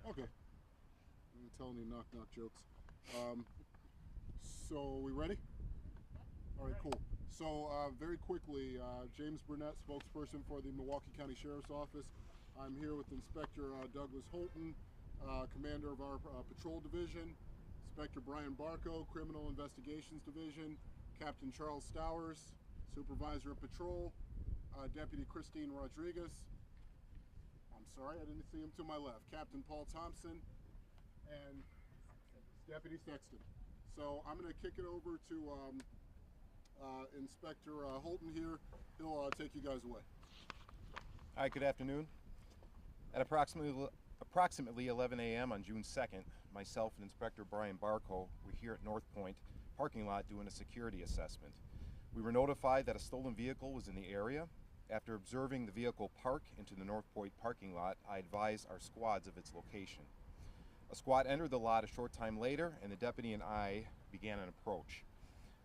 Okay. I'm gonna tell any knock-knock jokes. So we ready? All right, cool. So very quickly, James Burnett, spokesperson for the Milwaukee County Sheriff's Office. I'm here with Inspector Douglas Holton, commander of our patrol division, Inspector Brian Barco, Criminal Investigations Division, Captain Charles Stowers, Supervisor of Patrol, Deputy Christine Rodriguez. I'm sorry, I didn't see him to my left. Captain Paul Thompson and Deputy Sexton. So I'm going to kick it over to Inspector Holton here. He'll take you guys away. Hi, good afternoon. At approximately 11 a.m. on June 2nd, myself and Inspector Brian Barco were here at North Point parking lot doing a security assessment. We were notified that a stolen vehicle was in the area. After observing the vehicle park into the North Point parking lot, I advised our squads of its location. A squad entered the lot a short time later, and the deputy and I began an approach.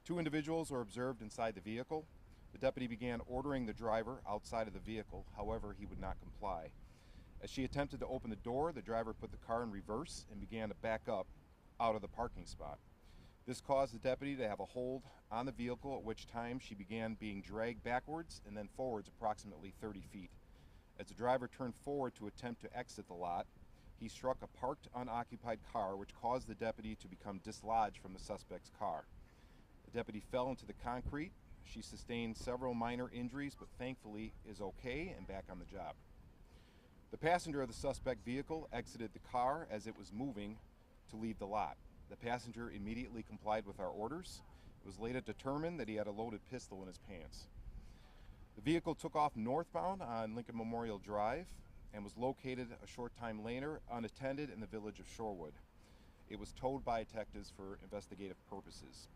Two individuals were observed inside the vehicle. The deputy began ordering the driver outside of the vehicle, however, he would not comply. As she attempted to open the door, the driver put the car in reverse and began to back up out of the parking spot. This caused the deputy to have a hold on the vehicle, at which time she began being dragged backwards and then forwards approximately 30 feet. As the driver turned forward to attempt to exit the lot, he struck a parked unoccupied car, which caused the deputy to become dislodged from the suspect's car. The deputy fell into the concrete. She sustained several minor injuries, but thankfully is okay and back on the job. The passenger of the suspect vehicle exited the car as it was moving to leave the lot. The passenger immediately complied with our orders. It was later determined that he had a loaded pistol in his pants. The vehicle took off northbound on Lincoln Memorial Drive and was located a short time later unattended in the village of Shorewood. It was towed by detectives for investigative purposes.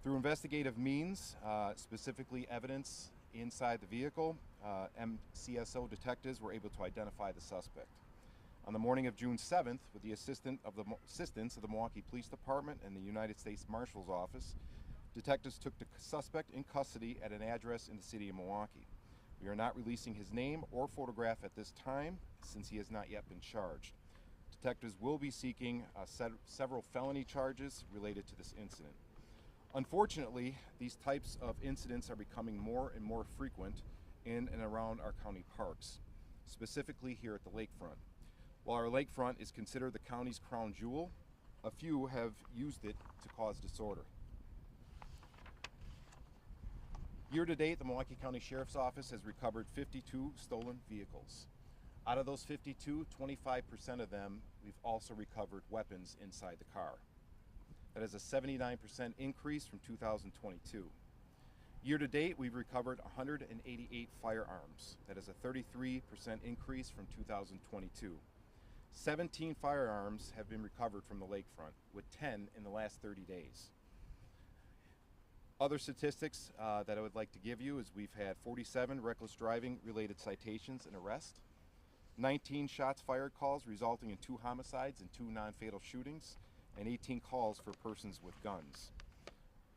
Through investigative means, specifically evidence inside the vehicle, MCSO detectives were able to identify the suspect. On the morning of June 7th, with the assistance of the Milwaukee Police Department and the United States Marshal's Office, detectives took the suspect in custody at an address in the city of Milwaukee. We are not releasing his name or photograph at this time, since he has not yet been charged. Detectives will be seeking several felony charges related to this incident. Unfortunately, these types of incidents are becoming more and more frequent in and around our county parks, specifically here at the lakefront. While our lakefront is considered the county's crown jewel, a few have used it to cause disorder. Year to date, the Milwaukee County Sheriff's Office has recovered 52 stolen vehicles. Out of those 52, 25% of them, we've also recovered weapons inside the car. That is a 79% increase from 2022. Year to date, we've recovered 188 firearms. That is a 33% increase from 2022. 17 firearms have been recovered from the lakefront, with 10 in the last 30 days. Other statistics that I would like to give you is we've had 47 reckless driving related citations and arrests, 19 shots fired calls resulting in 2 homicides and 2 non-fatal shootings, and 18 calls for persons with guns.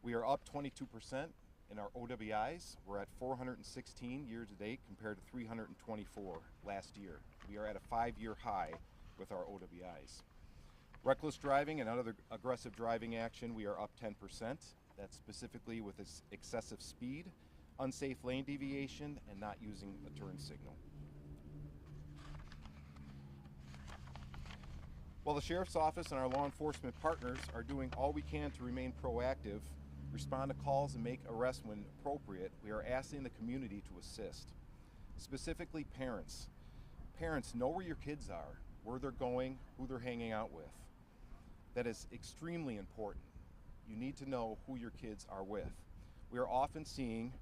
We are up 22% in our OWIs. We're at 416 year to date compared to 324 last year. We are at a 5-year high with our OWIs. Reckless driving and other aggressive driving action, we are up 10%. That's specifically with excessive speed, unsafe lane deviation, and not using a turn signal. While the Sheriff's Office and our law enforcement partners are doing all we can to remain proactive, respond to calls, and make arrests when appropriate, we are asking the community to assist. Specifically parents. Parents, know where your kids are, where they're going, who they're hanging out with. That is extremely important. You need to know who your kids are with. We are often seeing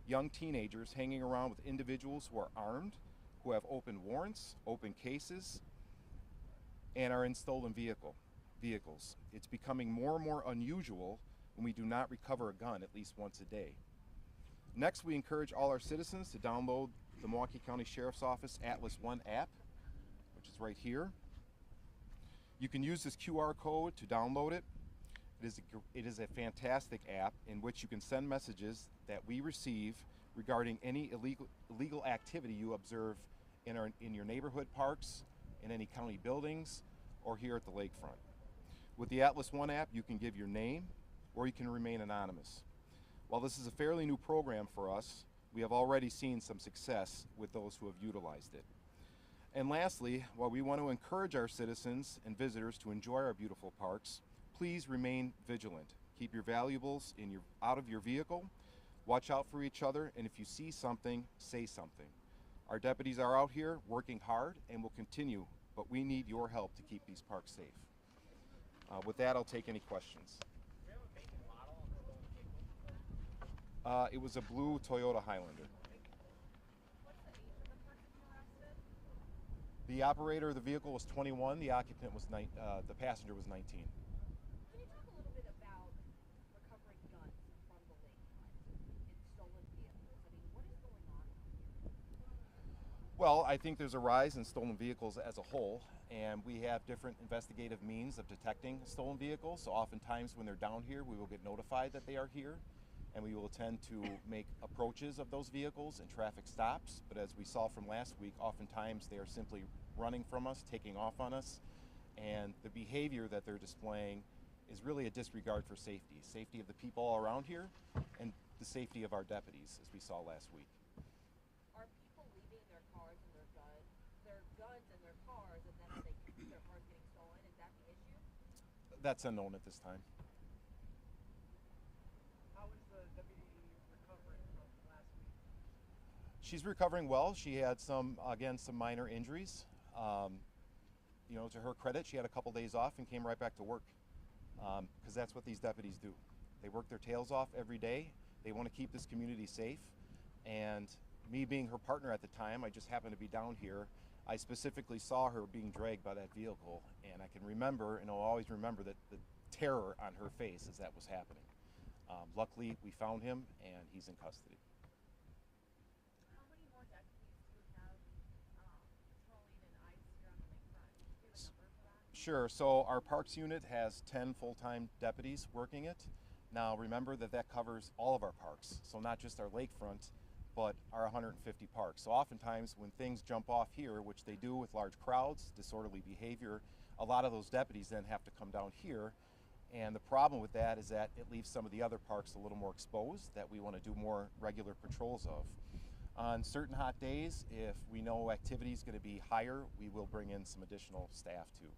young teenagers hanging around with individuals who are armed, who have open warrants, open cases, and are in stolen vehicles. It's becoming more and more unusual when we do not recover a gun at least once a day. Next, we encourage all our citizens to download the Milwaukee County Sheriff's Office Atlas One app, which is right here. You can use this QR code to download it. It is a fantastic app in which you can send messages that we receive regarding any illegal activity you observe in your neighborhood parks, in any county buildings, or here at the lakefront. With the Atlas One app, you can give your name or you can remain anonymous. While this is a fairly new program for us, we have already seen some success with those who have utilized it. And lastly, while we want to encourage our citizens and visitors to enjoy our beautiful parks, please remain vigilant. Keep your valuables out of your vehicle, watch out for each other, and if you see something, say something. Our deputies are out here working hard and will continue, but we need your help to keep these parks safe. With that, I'll take any questions. It was a blue Toyota Highlander. The operator of the vehicle was 21. The occupant was the passenger was 19. Can you talk a little bit about recovering guns from the lakefront and stolen vehicles? I mean, what is going on here? Well, I think there's a rise in stolen vehicles as a whole, and we have different investigative means of detecting stolen vehicles. So oftentimes when they're down here, we will get notified that they are here, and we will tend to make approaches of those vehicles and traffic stops. But as we saw from last week, oftentimes they are simply running from us, taking off on us, and the behavior that they're displaying is really a disregard for safety. Safety of the people all around here and the safety of our deputies, as we saw last week. Are people leaving their cars and their guns and their cars, and then their cars getting stolen? Is that the issue? That's unknown at this time. She's recovering well. She had some minor injuries. To her credit, she had a couple days off and came right back to work, because that's what these deputies do. They work their tails off every day. They want to keep this community safe. And me being her partner at the time, I just happened to be down here. I specifically saw her being dragged by that vehicle, and I can remember, and I'll always remember, that the terror on her face as that was happening. Luckily, we found him, and he's in custody. Sure. So our parks unit has 10 full-time deputies working it. Now remember that covers all of our parks, so not just our lakefront, but our 150 parks. So oftentimes when things jump off here, which they do with large crowds, disorderly behavior, a lot of those deputies then have to come down here. And the problem with that is that it leaves some of the other parks a little more exposed that we want to do more regular patrols of. On certain hot days, if we know activity is going to be higher, we will bring in some additional staff too.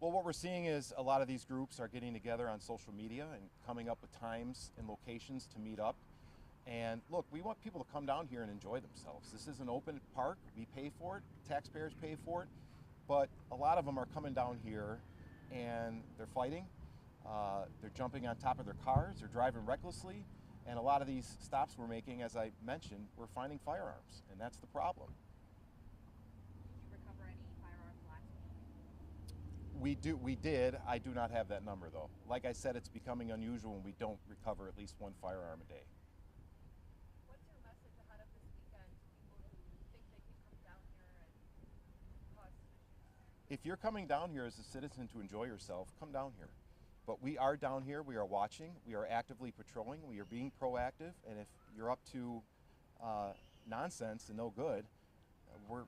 Well, what we're seeing is a lot of these groups are getting together on social media and coming up with times and locations to meet up. And look, we want people to come down here and enjoy themselves. This is an open park. We pay for it. Taxpayers pay for it. But a lot of them are coming down here and they're fighting. They're jumping on top of their cars. They're driving recklessly. And a lot of these stops we're making, as I mentioned, we're finding firearms. And that's the problem. We did. I do not have that number though. Like I said, it's becoming unusual when we don't recover at least one firearm a day. What's your message ahead of this weekend to people who think they can come down here and cause issues? If you're coming down here as a citizen to enjoy yourself, come down here. But we are down here, we are watching, we are actively patrolling, we are being proactive, and if you're up to nonsense and no good, we're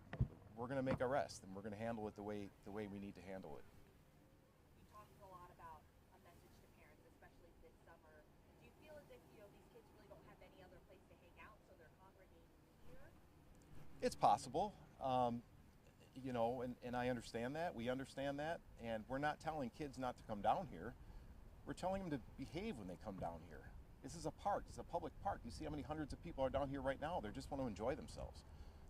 going to make a arrest and we're going to handle it the way we need to handle it. It's possible, and I understand that. We understand that, and we're not telling kids not to come down here. We're telling them to behave when they come down here. This is a park. It's a public park. You see how many hundreds of people are down here right now. They just want to enjoy themselves.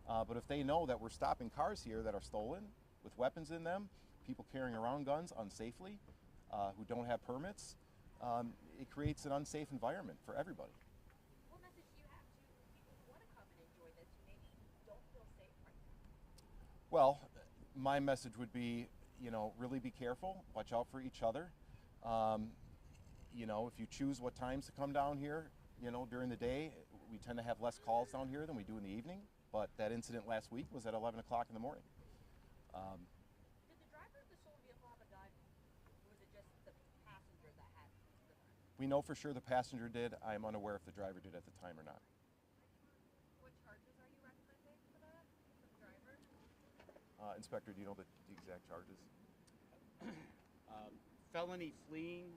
But if they know that we're stopping cars here that are stolen with weapons in them, people carrying around guns unsafely, who don't have permits, it creates an unsafe environment for everybody. Well, my message would be, really be careful, watch out for each other. If you choose what times to come down here, during the day, we tend to have less calls down here than we do in the evening. But that incident last week was at 11 o'clock in the morning. Did the driver of the stolen vehicle have a gun, or was it just the passenger that had We know for sure the passenger did. I am unaware if the driver did at the time or not. What charges are you recommending for that, for the driver? Inspector, do you know the exact charges? Felony fleeing,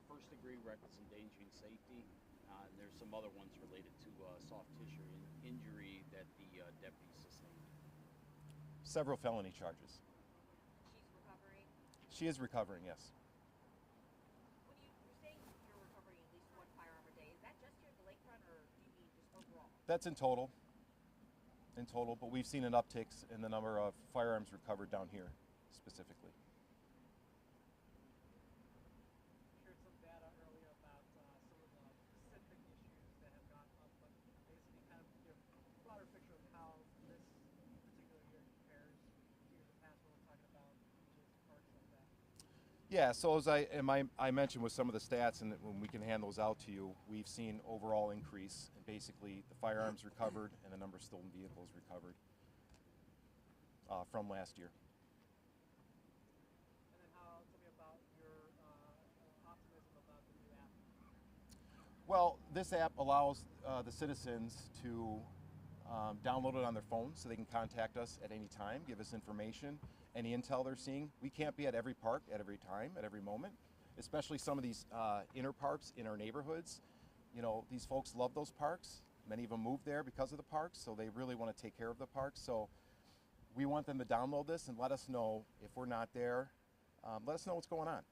first degree reckless endangering safety, and there's some other ones related to soft tissue injury that the deputy sustained. Several felony charges. She's recovering. She is recovering, yes. When you're saying you're recovering at least one firearm a day, is that just here at the lakefront, or do you mean just overall? That's in total. In total, but we've seen an uptick in the number of firearms recovered down here specifically. Shared some data earlier about some of the specific issues that have gone up, but basically kind of give a broader picture of how this particular year compares to years past when we're talking about beaches, parks like that. Yeah, so as I mentioned with some of the stats, and when we can hand those out to you, we've seen overall increase in basically the firearms recovered and the number of stolen vehicles recovered from last year. And then tell me about your optimism about the new app. Well, this app allows the citizens to download it on their phone so they can contact us at any time, give us information, any intel they're seeing. We can't be at every park at every time, at every moment, especially some of these inner parks in our neighborhoods. You know, these folks love those parks. Many of them moved there because of the parks, so they really want to take care of the parks. So we want them to download this and let us know if we're not there. Let us know what's going on,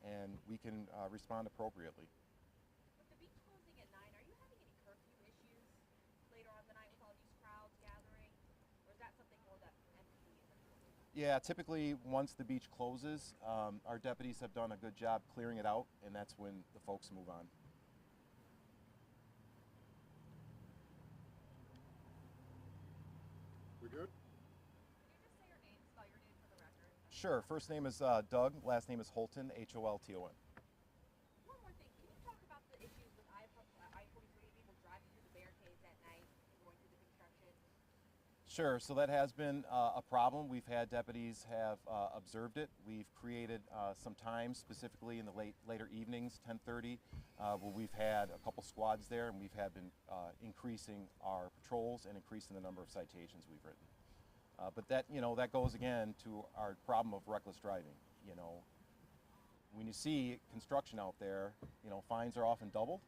and we can respond appropriately. With the beach closing at 9, are you having any curfew issues later on the night with all these crowds gathering? Or is that something more that empathy is important? Yeah, typically once the beach closes, our deputies have done a good job clearing it out, and that's when the folks move on. We good? Can you just say your name, spell your name for the record? Sure, first name is Doug, last name is Holton, Holton. One more thing, can you talk about the issues with I-43, people driving through the barricades at night and going through the construction? Sure, so that has been a problem. We've had deputies have observed it. We've created some times specifically in the later evenings, 10:30, where we've had a couple squads there, and we've been increasing our patrols and increasing the number of citations we've written. But that, you know, that goes again to our problem of reckless driving. You know, when you see construction out there, you know, fines are often doubled,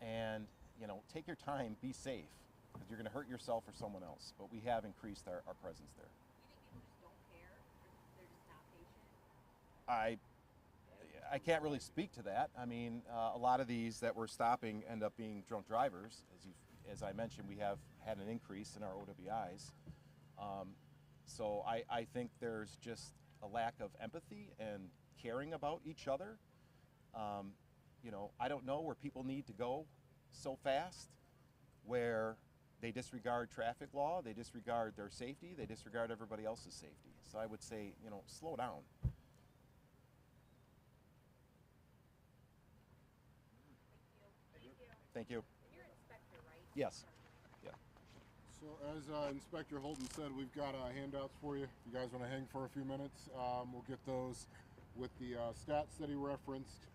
and you know, take your time, be safe, because you're going to hurt yourself or someone else. But we have increased our presence there. You think people just don't care? Or they're just not patient? I can't really speak to that. I mean, a lot of these that we're stopping end up being drunk drivers. As I mentioned, we have had an increase in our OWIs. So I think there's just a lack of empathy and caring about each other. You know, I don't know where people need to go so fast, where they disregard traffic law, they disregard their safety, they disregard everybody else's safety. So I would say, you know, slow down. Thank you. Thank you. And you're an inspector, right? Yes. Yeah. So as Inspector Holton said, we've got handouts for you. If you guys want to hang for a few minutes, we'll get those with the stats that he referenced,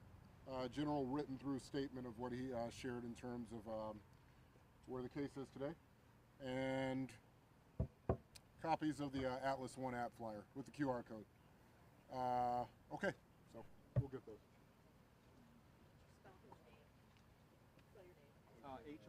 general written through statement of what he shared in terms of where the case is today, and copies of the Atlas One app flyer with the QR code. Okay, so we'll get those. Spell his name. Spell your name.